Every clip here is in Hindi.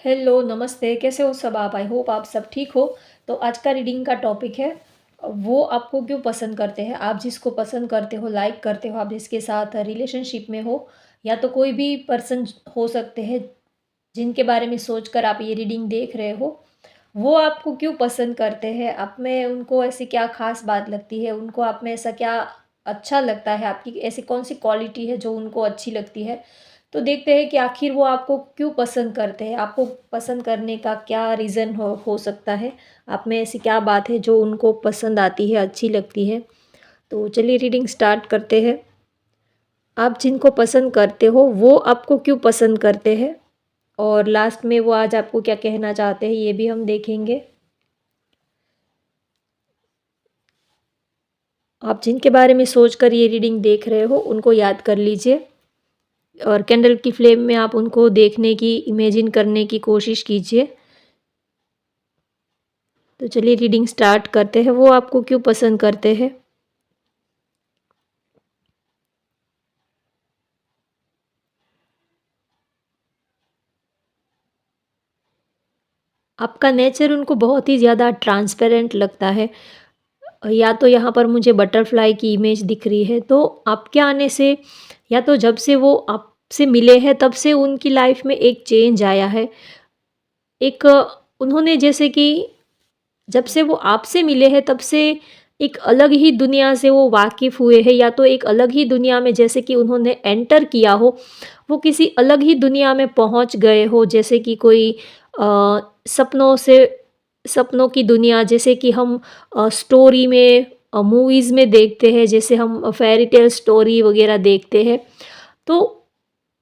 हेलो, नमस्ते, कैसे हो सब आप? आई होप आप सब ठीक हो। तो आज का रीडिंग का टॉपिक है, वो आपको क्यों पसंद करते हैं? आप जिसको पसंद करते हो, लाइक करते हो, आप जिसके साथ रिलेशनशिप में हो या तो कोई भी पर्सन हो सकते हैं, जिनके बारे में सोचकर आप ये रीडिंग देख रहे हो, वो आपको क्यों पसंद करते हैं? आप में उनको ऐसी क्या ख़ास बात लगती है? उनको आप में ऐसा क्या अच्छा लगता है? आपकी ऐसी कौन-सी क्वालिटी है जो उनको अच्छी लगती है? तो देखते हैं कि आखिर वो आपको क्यों पसंद करते हैं? आपको पसंद करने का क्या रीज़न हो सकता है? आप में ऐसी क्या बात है जो उनको पसंद आती है, अच्छी लगती है? तो चलिए रीडिंग स्टार्ट करते हैं। आप जिनको पसंद करते हो, वो आपको क्यों पसंद करते हैं? और लास्ट में वो आज आपको क्या कहना चाहते हैं, ये भी हम देखेंगे। आप जिनके बारे में सोचकर ये रीडिंग देख रहे हो, उनको याद कर लीजिए और कैंडल की फ्लेम में आप उनको देखने की, इमेजिन करने की कोशिश कीजिए। तो चलिए रीडिंग स्टार्ट करते हैं। वो आपको क्यों पसंद करते हैं? आपका नेचर उनको बहुत ही ज़्यादा ट्रांसपेरेंट लगता है। या तो यहाँ पर मुझे बटरफ्लाई की इमेज दिख रही है, तो आपके आने से या तो जब से वो आपसे मिले हैं तब से उनकी लाइफ में एक चेंज आया है। एक उन्होंने जैसे कि जब से वो आपसे मिले हैं तब से एक अलग ही दुनिया से वो वाकिफ़ हुए हैं, या तो एक अलग ही दुनिया में जैसे कि उन्होंने एंटर किया हो, वो किसी अलग ही दुनिया में पहुंच गए हो। जैसे कि कोई सपनों से, सपनों की दुनिया, जैसे कि हम स्टोरी में, मूवीज़ में देखते हैं, जैसे हम फेयरी टेल स्टोरी वगैरह देखते हैं। तो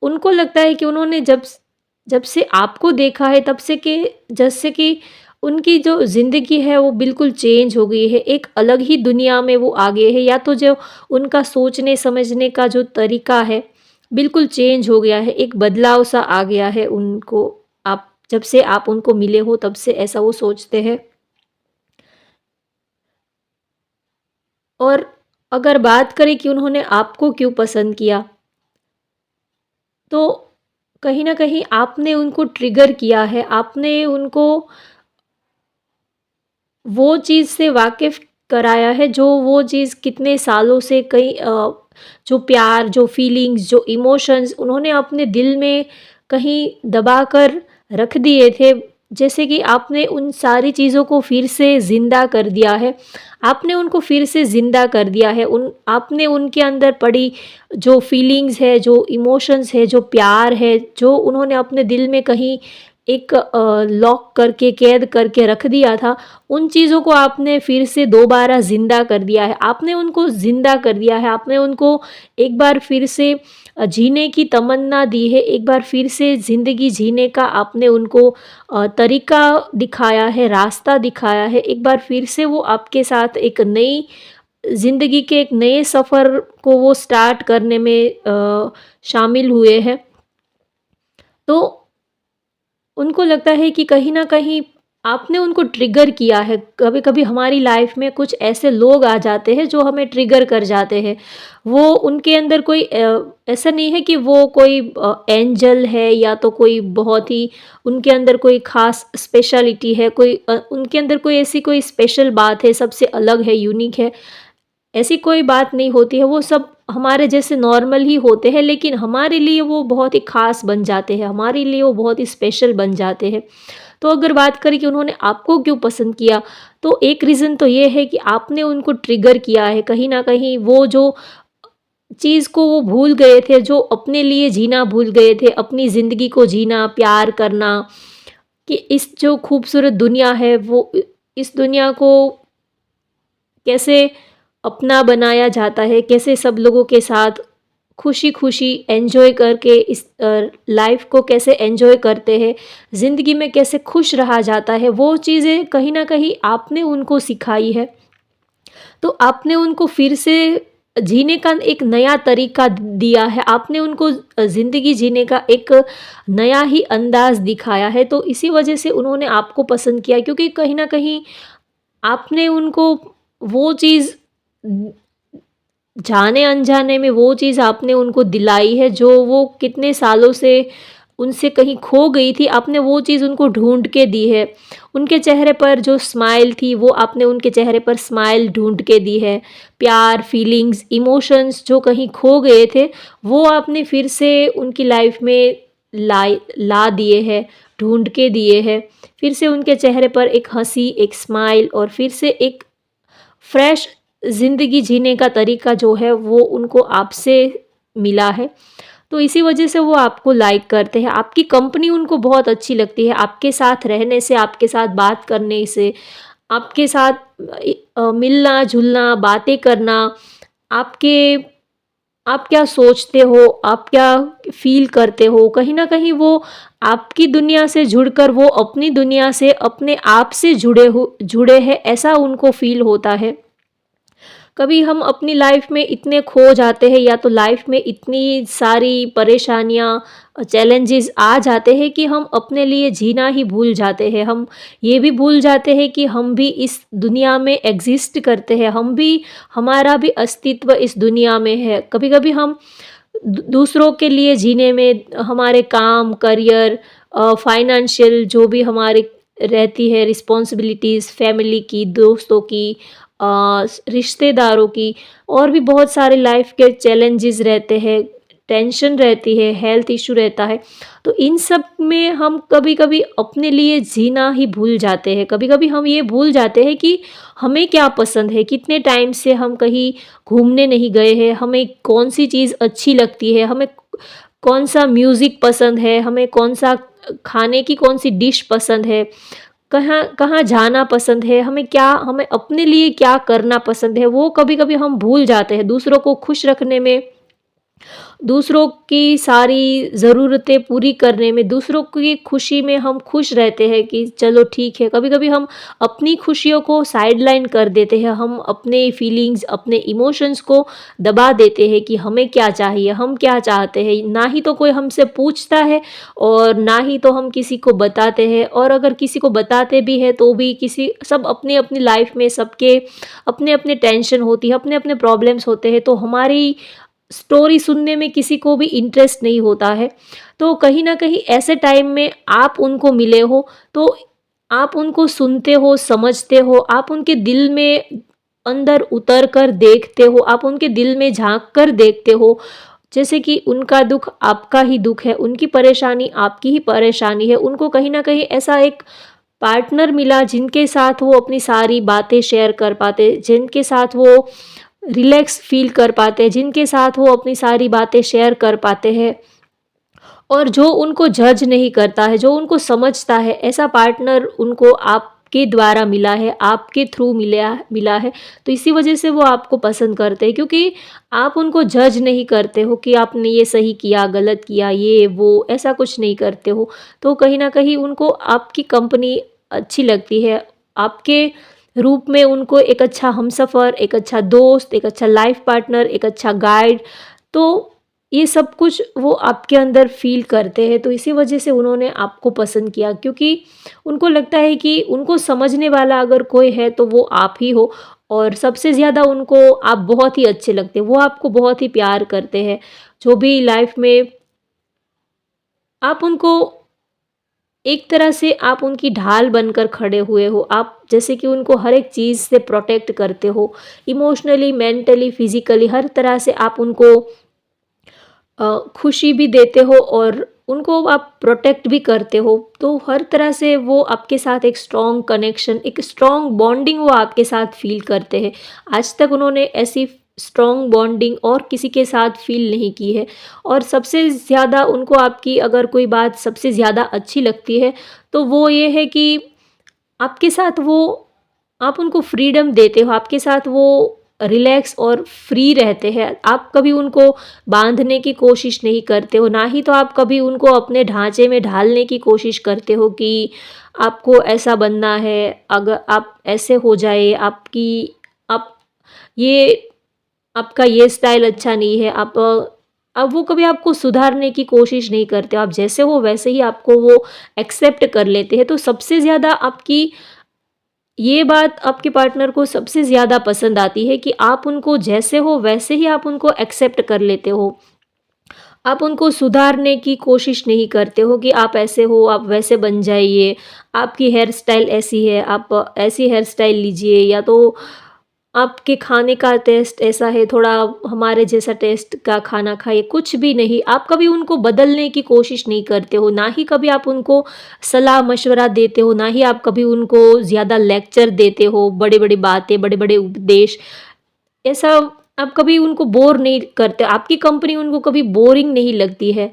उनको लगता है कि उन्होंने जब जब से आपको देखा है तब से कि जैसे कि उनकी जो ज़िंदगी है वो बिल्कुल चेंज हो गई है, एक अलग ही दुनिया में वो आ गए हैं, या तो जो उनका सोचने समझने का जो तरीका है, बिल्कुल चेंज हो गया है, एक बदलाव सा आ गया है उनको। आप जब से आप उनको मिले हो तब से ऐसा वो सोचते हैं। और अगर बात करें कि उन्होंने आपको क्यों पसंद किया, तो कहीं न कहीं आपने उनको ट्रिगर किया है, आपने उनको वो चीज़ से वाकिफ़ कराया है, जो वो चीज़ कितने सालों से कई जो प्यार, जो फीलिंग्स, जो इमोशंस उन्होंने अपने दिल में कहीं दबा कर रख दिए थे, जैसे कि आपने उन सारी चीज़ों को फिर से ज़िंदा कर दिया है। आपने उनको फिर से ज़िंदा कर दिया है। उन आपने उनके अंदर पड़ी जो फीलिंग्स है, जो इमोशंस है, जो प्यार है, जो उन्होंने अपने दिल में कहीं एक लॉक करके, कैद करके रख दिया था, उन चीज़ों को आपने फिर से दोबारा ज़िंदा कर दिया है। आपने उनको ज़िंदा कर दिया है, आपने उनको एक बार फिर से जीने की तमन्ना दी है, एक बार फिर से ज़िंदगी जीने का आपने उनको तरीका दिखाया है, रास्ता दिखाया है। एक बार फिर से वो आपके साथ एक नई ज़िंदगी के एक नए सफ़र को वो स्टार्ट करने में शामिल हुए हैं। तो उनको लगता है कि कहीं न कहीं आपने उनको ट्रिगर किया है। कभी-कभी हमारी लाइफ़ में कुछ ऐसे लोग आ जाते हैं जो हमें ट्रिगर कर जाते हैं। वो उनके अंदर कोई ऐसा नहीं है कि वो कोई एंजल है या तो कोई बहुत ही उनके अंदर कोई ख़ास स्पेशलिटी है, कोई उनके अंदर कोई ऐसी कोई स्पेशल बात है, सबसे अलग है, यूनिक है। ऐसी कोई बात नहीं होती है, वो सब हमारे जैसे नॉर्मल ही होते हैं, लेकिन हमारे लिए वो बहुत ही ख़ास बन जाते हैं, हमारे लिए वो बहुत ही स्पेशल बन जाते हैं। तो अगर बात करें कि उन्होंने आपको क्यों पसंद किया, तो एक रीज़न तो ये है कि आपने उनको ट्रिगर किया है। कहीं न कहीं वो जो चीज़ को वो भूल गए थे, जो अपने लिए जीना भूल गए थे, अपनी ज़िंदगी को जीना, प्यार करना, कि इस जो खूबसूरत दुनिया है, वो इस दुनिया को कैसे अपना बनाया जाता है, कैसे सब लोगों के साथ खुशी-खुशी एन्जॉय करके इस लाइफ़ को कैसे एन्जॉय करते हैं, ज़िंदगी में कैसे खुश रहा जाता है, वो चीज़ें कहीं न कहीं आपने उनको सिखाई है। तो आपने उनको फिर से जीने का एक नया तरीका दिया है, आपने उनको ज़िंदगी जीने का एक नया ही अंदाज़ दिखाया है, तो इसी वजह से उन्होंने आपको पसंद किया, क्योंकि कहीं न कहीं आपने उनको वो चीज़ जाने-अनजाने में वो चीज़ आपने उनको दिलाई है, जो वो कितने सालों से उनसे कहीं खो गई थी, आपने वो चीज़ उनको ढूँढ के दी है। उनके चेहरे पर जो स्माइल थी वो आपने उनके चेहरे पर स्माइल ढूँढ के दी है। प्यार, फीलिंग्स, इमोशंस जो कहीं खो गए थे, वो आपने फिर से उनकी लाइफ़ में ला दिए हैं, ढूँढ के दिए हैं। फिर से उनके चेहरे पर एक हँसी, एक स्माइल और फिर से एक फ्रेश ज़िंदगी जीने का तरीका जो है वो उनको आपसे मिला है। तो इसी वजह से वो आपको लाइक करते हैं। आपकी कंपनी उनको बहुत अच्छी लगती है। आपके साथ रहने से, आपके साथ बात करने से, आपके साथ मिलना-जुलना, बातें करना, आपके आप क्या सोचते हो, आप क्या फ़ील करते हो, कहीं न कहीं वो आपकी दुनिया से जुड़कर वो अपनी दुनिया से, अपने आप से जुड़े हैं, ऐसा उनको फ़ील होता है। कभी हम अपनी लाइफ में इतने खो जाते हैं या तो लाइफ में इतनी सारी परेशानियाँ, चैलेंजेस आ जाते हैं कि हम अपने लिए जीना ही भूल जाते हैं। हम ये भी भूल जाते हैं कि हम भी इस दुनिया में एग्ज़िस्ट करते हैं, हम भी हमारा भी अस्तित्व इस दुनिया में है। कभी-कभी हम दूसरों के लिए जीने में हमारे काम, करियर, फाइनेंशियल जो भी हमारी रहती है रिस्पॉन्सिबिलिटीज़, फैमिली की, दोस्तों की, रिश्तेदारों की, और भी बहुत सारे लाइफ के चैलेंजेस रहते हैं, टेंशन रहती है, हेल्थ इशू रहता है। तो इन सब में हम कभी-कभी अपने लिए जीना ही भूल जाते हैं। कभी-कभी हम ये भूल जाते हैं कि हमें क्या पसंद है, कितने टाइम से हम कहीं घूमने नहीं गए हैं, हमें कौन-सी चीज़ अच्छी लगती है, हमें कौन-सा म्यूज़िक पसंद है, हमें कौन-सा खाने की कौन-सी डिश पसंद है, कहाँ कहाँ जाना पसंद है, हमें अपने लिए क्या करना पसंद है, वो कभी-कभी हम भूल जाते हैं। दूसरों को खुश रखने में, दूसरों की सारी ज़रूरतें पूरी करने में, दूसरों की खुशी में हम खुश रहते हैं कि चलो ठीक है। कभी-कभी हम अपनी खुशियों को साइडलाइन कर देते हैं, हम अपने फीलिंग्स, अपने इमोशंस को दबा देते हैं कि हमें क्या चाहिए, हम क्या चाहते हैं। ना ही तो कोई हमसे पूछता है और ना ही तो हम किसी को बताते हैं, और अगर किसी को बताते भी हैं तो भी सब अपनी-अपनी लाइफ में सबके अपने-अपने टेंशन होती है, अपने-अपने प्रॉब्लम्स होते हैं, तो हमारी स्टोरी सुनने में किसी को भी इंटरेस्ट नहीं होता है। तो कहीं न कहीं ऐसे टाइम में आप उनको मिले हो, तो आप उनको सुनते हो, समझते हो, आप उनके दिल में अंदर उतर कर देखते हो, आप उनके दिल में झाँक कर देखते हो। जैसे कि उनका दुःख आपका ही दुःख है, उनकी परेशानी आपकी ही परेशानी है। उनको कहीं न कहीं ऐसा एक पार्टनर मिला जिनके साथ वो अपनी सारी बातें शेयर कर पाते, जिनके साथ वो रिलैक्स फ़ील कर पाते हैं, जिनके साथ वो अपनी सारी बातें शेयर कर पाते हैं और जो उनको जज नहीं करता है, जो उनको समझता है, ऐसा पार्टनर उनको आपके द्वारा मिला है, आपके थ्रू मिला है। तो इसी वजह से वो आपको पसंद करते हैं, क्योंकि आप उनको जज नहीं करते हो कि आपने ये सही किया, गलत किया, ये वो, ऐसा कुछ नहीं करते हो। तो कहीं न कहीं उनको आपकी कंपनी अच्छी लगती है। आपके रूप में उनको एक अच्छा हमसफ़र, एक अच्छा दोस्त, एक अच्छा लाइफ़ पार्टनर, एक अच्छा गाइड, तो ये सब कुछ वो आपके अंदर फ़ील करते हैं। तो इसी वजह से उन्होंने आपको पसंद किया, क्योंकि उनको लगता है कि उनको समझने वाला अगर कोई है तो वो आप ही हो, और सबसे ज़्यादा उनको आप बहुत ही अच्छे लगते हैं। वो आपको बहुत ही प्यार करते हैं। जो भी लाइफ़ में आप उनको एक तरह से आप उनकी ढाल बनकर खड़े हुए हो। आप जैसे कि उनको हर एक चीज़ से प्रोटेक्ट करते हो। इमोशनली, मेंटली, फिज़िकली हर तरह से आप उनको खुशी भी देते हो और उनको आप प्रोटेक्ट भी करते हो। तो हर तरह से वो आपके साथ एक स्ट्रॉन्ग कनेक्शन, एक स्ट्रॉन्ग बॉन्डिंग वो आपके साथ फ़ील करते हैं। आज तक उन्होंने ऐसी स्ट्रॉन्ग बॉन्डिंग और किसी के साथ फ़ील नहीं की है। और सबसे ज़्यादा उनको आपकी अगर कोई बात सबसे ज़्यादा अच्छी लगती है, तो वो ये है कि आपके साथ आप उनको फ्रीडम देते हो, आपके साथ वो रिलैक्स और फ्री रहते हैं। आप कभी उनको बाँधने की कोशिश नहीं करते हो, ना ही तो आप कभी उनको अपने ढाँचे में ढालने की कोशिश करते हो कि आपको ऐसा बनना है, अगर आप ऐसे हो जाए, आप ये आपका ये स्टाइल अच्छा नहीं है, अब वो कभी आपको सुधारने की कोशिश नहीं करते। आप जैसे हो वैसे ही आपको वो एक्सेप्ट कर लेते हैं। तो सबसे ज़्यादा आपकी ये बात आपके पार्टनर को सबसे ज़्यादा पसंद आती है कि आप उनको जैसे हो वैसे ही आप उनको एक्सेप्ट कर लेते हो। आप उनको सुधारने की कोशिश नहीं करते हो कि आप ऐसे हो, आप वैसे बन जाइए, आपकी हेयर स्टाइल ऐसी है, आप ऐसी हेयर स्टाइल लीजिए, या तो आपके खाने का टेस्ट ऐसा है, थोड़ा हमारे जैसा टेस्ट का खाना खाइए, कुछ भी नहीं। आप कभी उनको बदलने की कोशिश नहीं करते हो, ना ही कभी आप उनको सलाह-मशवरा देते हो, ना ही आप कभी उनको ज़्यादा लेक्चर देते हो, बड़ी-बड़ी बातें, बड़े-बड़े उपदेश। ऐसा आप कभी उनको बोर नहीं करते, आपकी कंपनी उनको कभी बोरिंग नहीं लगती है।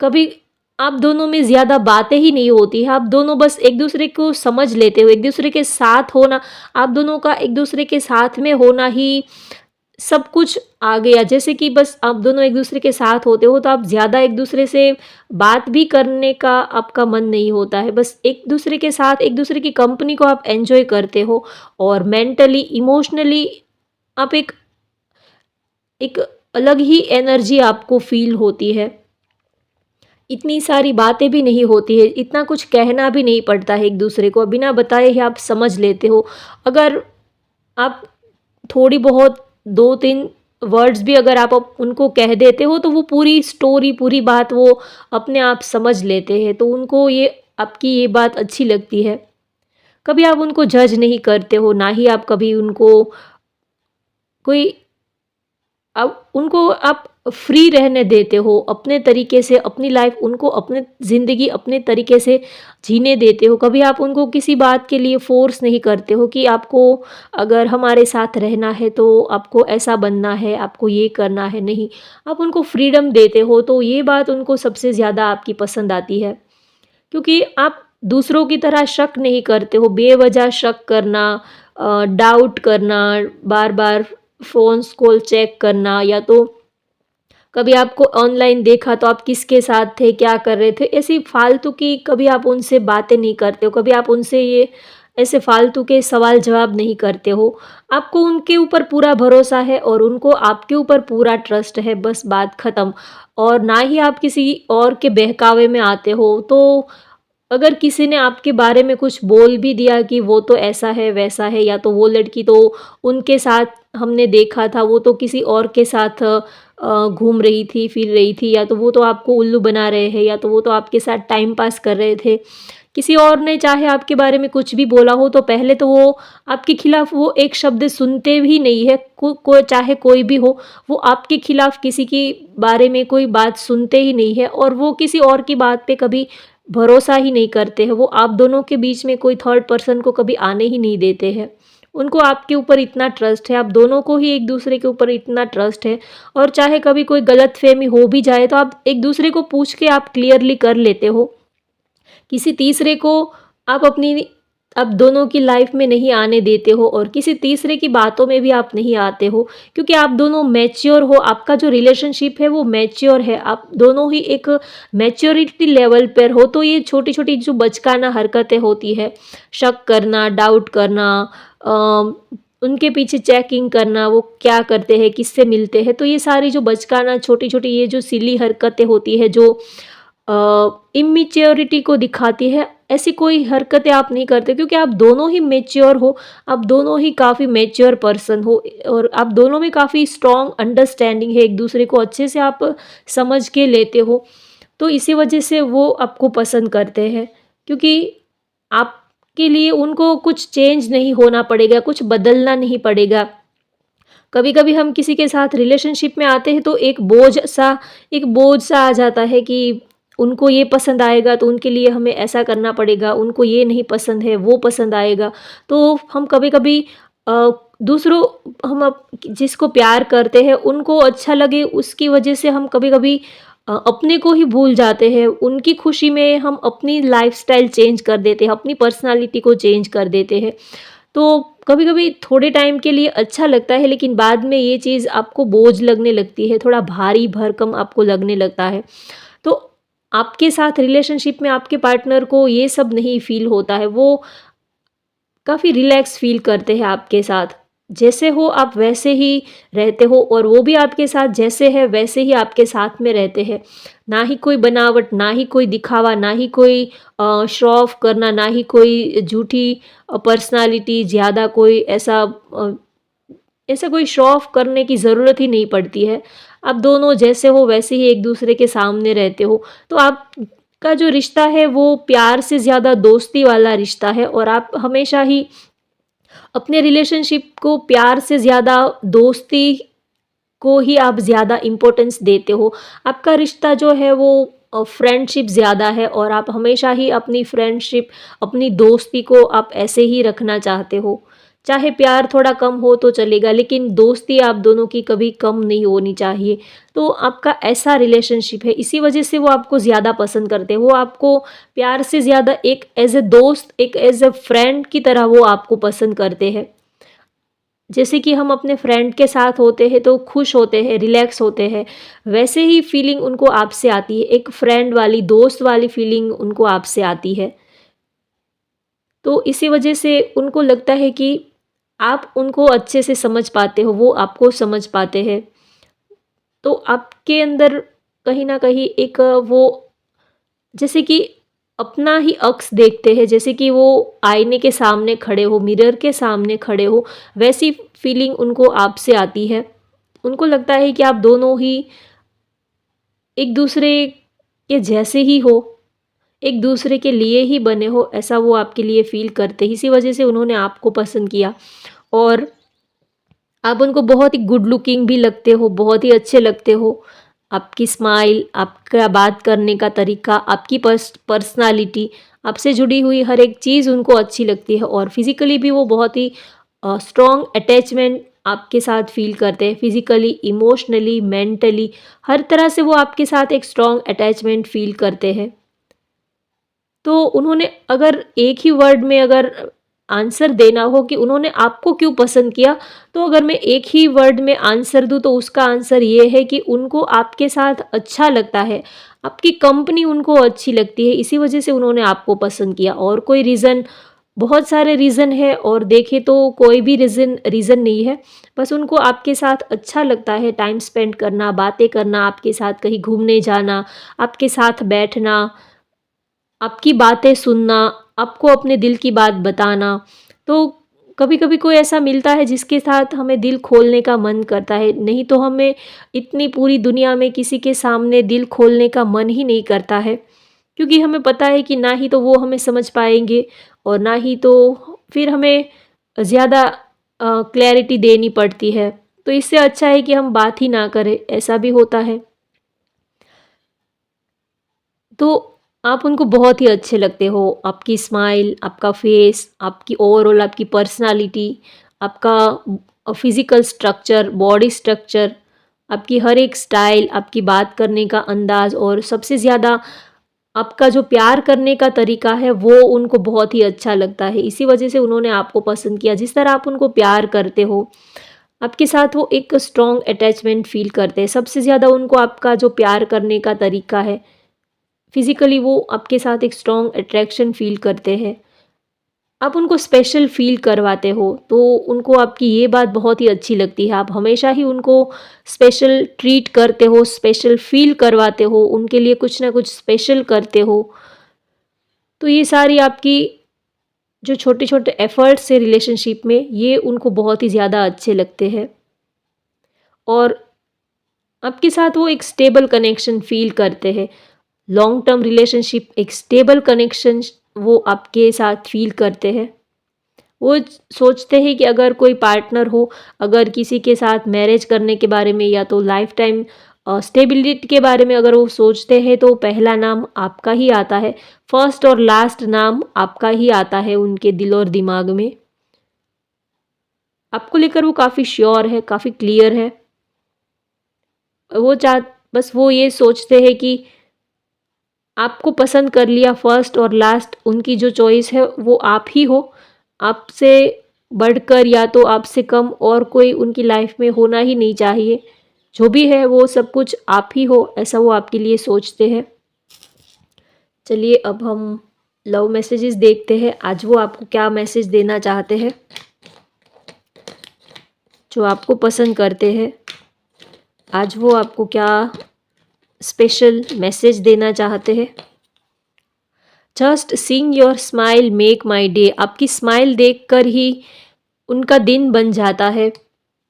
कभी आप दोनों में ज़्यादा बातें ही नहीं होती हैं, आप दोनों बस एक-दूसरे को समझ लेते हो, एक-दूसरे के साथ होना, आप दोनों का एक-दूसरे के साथ में होना ही सब कुछ आ गया। जैसे कि बस आप दोनों एक-दूसरे के साथ होते हो, तो आप ज़्यादा एक-दूसरे से बात भी करने का आपका मन नहीं होता है। बस एक-दूसरे के साथ, एक-दूसरे की कंपनी को आप एन्जॉय करते हो, और मेंटली, इमोशनली आप एक एक अलग ही एनर्जी आपको फ़ील होती है। इतनी सारी बातें भी नहीं होती है, इतना कुछ कहना भी नहीं पड़ता है एक-दूसरे को, बिना बताए ही आप समझ लेते हो। अगर आप थोड़ी बहुत 2-3 वर्ड्स भी अगर आप उनको कह देते हो, तो वो पूरी स्टोरी, पूरी बात वो अपने आप समझ लेते हैं, तो उनको ये आपकी ये बात अच्छी लगती है। कभी आप उनको जज नहीं करते हो, ना ही आप कभी उनको कोई अब उनको आप फ्री रहने देते हो, अपने तरीके से अपनी लाइफ़, उनको अपने ज़िंदगी अपने तरीके से जीने देते हो। कभी आप उनको किसी बात के लिए फ़ोर्स नहीं करते हो कि आपको अगर हमारे साथ रहना है तो आपको ऐसा बनना है, आपको ये करना है, नहीं। आप उनको फ्रीडम देते हो, तो ये बात उनको सबसे ज़्यादा आपकी पसंद आती है। क्योंकि आप दूसरों की तरह शक नहीं करते हो, बेवजह शक करना, डाउट करना, बार-बार फ़ोन्स कॉल चेक करना, या तो कभी आपको ऑनलाइन देखा तो आप किसके साथ थे, क्या कर रहे थे, ऐसी फालतू की कभी आप उनसे बातें नहीं करते हो, कभी आप उनसे ये ऐसे फालतू के सवाल-जवाब नहीं करते हो। आपको उनके ऊपर पूरा भरोसा है और उनको आपके ऊपर पूरा ट्रस्ट है, बस बात ख़त्म। और ना ही आप किसी और के बहकावे में आते हो, तो अगर किसी ने आपके बारे में कुछ बोल भी दिया कि वो तो ऐसा है, वैसा है, या तो वो लड़की तो उनके साथ हमने देखा था, वो तो किसी और के साथ घूम रही थी, फिर रही थी, या तो वो तो आपको उल्लू बना रहे हैं, या तो वो तो आपके साथ टाइम पास कर रहे थे। किसी और ने चाहे आपके बारे में कुछ भी बोला हो, तो पहले तो वो आपके खिलाफ वो एक शब्द सुनते भी नहीं है, चाहे कोई भी हो, वो आपके खिलाफ किसी के बारे में कोई बात सुनते ही नहीं है, और वो किसी और की बात पे कभी भरोसा ही नहीं करते हैं। वो आप दोनों के बीच में कोई थर्ड पर्सन को कभी आने ही नहीं देते हैं। उनको आपके ऊपर इतना ट्रस्ट है, आप दोनों को ही एक-दूसरे के ऊपर इतना ट्रस्ट है, और चाहे कभी कोई गलतफ़हमी हो भी जाए, तो आप एक-दूसरे को पूछ के आप क्लियरली कर लेते हो। किसी तीसरे को आप अपनी आप दोनों की लाइफ में नहीं आने देते हो, और किसी तीसरे की बातों में भी आप नहीं आते हो, क्योंकि आप दोनों मैच्योर हो, आपका जो रिलेशनशिप है वो मैच्योर है, आप दोनों ही एक मैच्योरिटी लेवल पर हो। तो ये छोटी-छोटी जो बचकाना हरकतें होती है, शक करना, डाउट करना, उनके पीछे चेकिंग करना, वो क्या करते हैं, किससे मिलते हैं, तो ये सारी जो बचकाना छोटी-छोटी ये जो सिली हरकतें होती है, जो इमैच्योरिटी को दिखाती है, ऐसी कोई हरकतें आप नहीं करते, क्योंकि आप दोनों ही मैच्योर हो, आप दोनों ही काफ़ी मैच्योर पर्सन हो, और आप दोनों में काफ़ी स्ट्रॉन्ग अंडरस्टैंडिंग है, एक-दूसरे को अच्छे से आप समझ के लेते हो। तो इसी वजह से वो आपको पसंद करते हैं, क्योंकि आपके लिए उनको कुछ चेंज नहीं होना पड़ेगा, कुछ बदलना नहीं पड़ेगा। कभी-कभी हम किसी के साथ रिलेशनशिप में आते हैं तो एक बोझ सा आ जाता है कि उनको ये पसंद आएगा तो उनके लिए हमें ऐसा करना पड़ेगा, उनको ये नहीं पसंद है, वो पसंद आएगा। तो हम कभी-कभी अ, दूसरों हम जिसको प्यार करते हैं उनको अच्छा लगे, उसकी वजह से हम कभी-कभी अपने को ही भूल जाते हैं। उनकी खुशी में हम अपनी लाइफ़स्टाइल चेंज कर देते हैं, अपनी पर्सनैलिटी को चेंज कर देते हैं। तो कभी-कभी थोड़े टाइम के लिए अच्छा लगता है, लेकिन बाद में ये चीज़ आपको बोझ लगने लगती है, थोड़ा भारी भरकम आपको लगने लगता है। तो आपके साथ रिलेशनशिप में आपके पार्टनर को ये सब नहीं फ़ील होता है, वो काफ़ी रिलैक्स फ़ील करते हैं आपके साथ। जैसे हो आप वैसे ही रहते हो, और वो भी आपके साथ जैसे है वैसे ही आपके साथ में रहते हैं। ना ही कोई बनावट, ना ही कोई दिखावा, ना ही कोई शो ऑफ करना, ना ही कोई झूठी पर्सनैलिटी, ज़्यादा कोई ऐसा ऐसा कोई शो ऑफ करने की ज़रूरत ही नहीं पड़ती है। आप दोनों जैसे हो वैसे ही एक-दूसरे के सामने रहते हो। तो आपका जो रिश्ता है वो प्यार से ज़्यादा दोस्ती वाला रिश्ता है और आप हमेशा ही अपने रिलेशनशिप को प्यार से ज़्यादा दोस्ती को ही आप ज़्यादा इम्पोर्टेंस देते हो। आपका रिश्ता जो है वो फ्रेंडशिप ज़्यादा है और आप हमेशा ही अपनी फ्रेंडशिप, अपनी दोस्ती को आप ऐसे ही रखना चाहते हो। चाहे प्यार थोड़ा कम हो तो चलेगा, लेकिन दोस्ती आप दोनों की कभी कम नहीं होनी चाहिए। तो आपका ऐसा रिलेशनशिप है, इसी वजह से वो आपको ज़्यादा पसंद करते हैं। वो आपको प्यार से ज़्यादा एक एज़ अ दोस्त, एक एज़ अ फ्रेंड की तरह वो आपको पसंद करते हैं। जैसे कि हम अपने फ्रेंड के साथ होते हैं तो खुश होते हैं, रिलैक्स होते हैं, वैसे ही फीलिंग उनको आपसे आती है। एक फ्रेंड वाली, दोस्त वाली फीलिंग उनको आपसे आती है। तो इसी वजह से उनको लगता है कि आप उनको अच्छे से समझ पाते हो, वो आपको समझ पाते हैं। तो आपके अंदर कहीं न कहीं एक वो जैसे कि अपना ही अक्स देखते हैं, जैसे कि वो आईने के सामने खड़े हो, मिरर के सामने खड़े हो, वैसी फीलिंग उनको आपसे आती है। उनको लगता है कि आप दोनों ही एक दूसरे के जैसे ही हो, एक दूसरे के लिए ही बने हो, ऐसा वो आपके लिए फ़ील करते हैं। इसी वजह से उन्होंने आपको पसंद किया और आप उनको बहुत ही गुड लुकिंग भी लगते हो, बहुत ही अच्छे लगते हो। आपकी स्माइल, आपका बात करने का तरीका, आपकी पर्सनैलिटी, आपसे जुड़ी हुई हर एक चीज़ उनको अच्छी लगती है और फिज़िकली भी वो बहुत ही स्ट्रॉन्ग अटैचमेंट आपके साथ फ़ील करते हैं। फिज़िकली, इमोशनली, मेंटली, हर तरह से वो आपके साथ एक स्ट्रॉन्ग अटैचमेंट फ़ील करते हैं। तो उन्होंने अगर एक ही वर्ड में अगर आंसर देना हो कि उन्होंने आपको क्यों पसंद किया, तो अगर मैं एक ही वर्ड में आंसर दूँ तो उसका आंसर ये है कि उनको आपके साथ अच्छा लगता है, आपकी कंपनी उनको अच्छी लगती है, इसी वजह से उन्होंने आपको पसंद किया। और कोई रीज़न, बहुत सारे रीज़न है और देखें तो कोई भी रीज़न रीज़न नहीं है। बस उनको आपके साथ अच्छा लगता है टाइम स्पेंड करना, बातें करना, आपके साथ कहीं घूमने जाना, आपके साथ बैठना, आपकी बातें सुनना, आपको अपने दिल की बात बताना। तो कभी-कभी कोई ऐसा मिलता है जिसके साथ हमें दिल खोलने का मन करता है, नहीं तो हमें इतनी पूरी दुनिया में किसी के सामने दिल खोलने का मन ही नहीं करता है। क्योंकि हमें पता है कि ना ही तो वो हमें समझ पाएँगे और ना ही तो फिर हमें ज़्यादा क्लैरिटी देनी पड़ती है। तो इससे अच्छा है कि हम बात ही ना करें, ऐसा भी होता है। तो आप उनको बहुत ही अच्छे लगते हो, आपकी स्माइल, आपका फेस, आपकी ओवरऑल आपकी पर्सनैलिटी, आपका फिज़िकल स्ट्रक्चर, बॉडी स्ट्रक्चर, आपकी हर एक स्टाइल, आपकी बात करने का अंदाज़ और सबसे ज़्यादा आपका जो प्यार करने का तरीका है वो उनको बहुत ही अच्छा लगता है। इसी वजह से उन्होंने आपको पसंद किया। जिस तरह आप उनको प्यार करते हो, आपके साथ वो एक स्ट्रॉन्ग अटैचमेंट फ़ील करते हैं। सबसे ज़्यादा उनको आपका जो प्यार करने का तरीका है, फिज़िकली वो आपके साथ एक स्ट्रॉन्ग अट्रैक्शन फ़ील करते हैं। आप उनको स्पेशल फ़ील करवाते हो, तो उनको आपकी ये बात बहुत ही अच्छी लगती है। आप हमेशा ही उनको स्पेशल ट्रीट करते हो, स्पेशल फ़ील करवाते हो, उनके लिए कुछ ना कुछ स्पेशल करते हो। तो ये सारी आपकी जो छोटे-छोटे एफ़र्ट्स हैं रिलेशनशिप में, ये उनको बहुत ही ज़्यादा अच्छे लगते हैं और आपके साथ वो एक स्टेबल कनेक्शन फ़ील करते हैं। लॉन्ग टर्म रिलेशनशिप, एक स्टेबल कनेक्शन वो आपके साथ फ़ील करते हैं। वो सोचते हैं कि अगर कोई पार्टनर हो, अगर किसी के साथ मैरिज करने के बारे में या तो लाइफ टाइम स्टेबिलिटी के बारे में अगर वो सोचते हैं तो पहला नाम आपका ही आता है। फर्स्ट और लास्ट नाम आपका ही आता है उनके दिल और दिमाग में। आपको लेकर वो काफ़ी श्योर है, काफ़ी क्लियर है। वो चाह बस वो ये सोचते हैं कि आपको पसंद कर लिया, फर्स्ट और लास्ट उनकी जो चॉइस है वो आप ही हो। आपसे बढ़कर या तो आपसे कम और कोई उनकी लाइफ में होना ही नहीं चाहिए। जो भी है वो सब कुछ आप ही हो, ऐसा वो आपके लिए सोचते हैं। चलिए अब हम लव मैसेजेस देखते हैं। आज वो आपको क्या मैसेज देना चाहते हैं, जो आपको पसंद करते हैं। आज वो आपको क्या स्पेशल मैसेज देना चाहते हैं। Just seeing your smile make my day. आपकी स्माइल देखकर ही उनका दिन बन जाता है।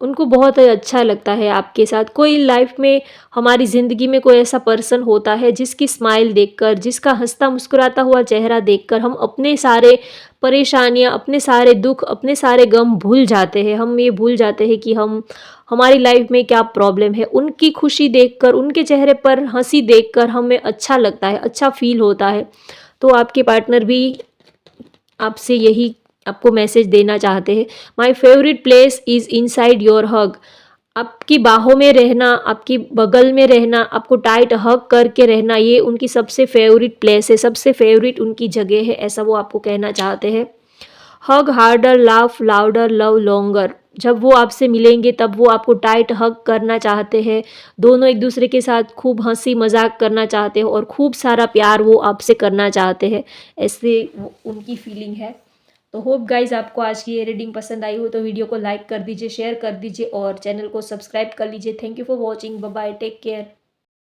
उनको बहुत अच्छा लगता है आपके साथ। कोई लाइफ में हमारी ज़िंदगी में कोई ऐसा पर्सन होता है जिसकी स्माइल देखकर, जिसका हँसता मुस्कुराता हुआ चेहरा देखकर हम अपने सारे परेशानियाँ, अपने सारे दुःख, अपने सारे गम भूल जाते हैं। हम ये भूल जाते हैं कि हमारी लाइफ में क्या प्रॉब्लम है। उनकी खुशी देखकर, उनके चेहरे पर हँसी देखकर हमें अच्छा लगता है, अच्छा फ़ील होता है। तो आपके पार्टनर भी आपसे यही आपको मैसेज देना चाहते हैं। My favourite place is inside your hug. आपकी बाहों में रहना, आपकी बगल में रहना, आपको टाइट हग करके रहना, ये उनकी सबसे फेवरेट प्लेस है, सबसे फेवरेट उनकी जगह है, ऐसा वो आपको कहना चाहते हैं। Hug harder, laugh louder, love longer. जब वो आपसे मिलेंगे तब वो आपको टाइट हग करना चाहते हैं। दोनों एक दूसरे के साथ खूब हंसी मजाक करना चाहते हैं और खूब सारा प्यार वो आपसे करना चाहते हैं, ऐसे उनकी फीलिंग है। तो होप गाइज आपको आज की ये रीडिंग पसंद आई हो तो वीडियो को लाइक कर दीजिए, शेयर कर दीजिए और चैनल को सब्सक्राइब कर लीजिए। Thank you for watching. Bye bye, take care.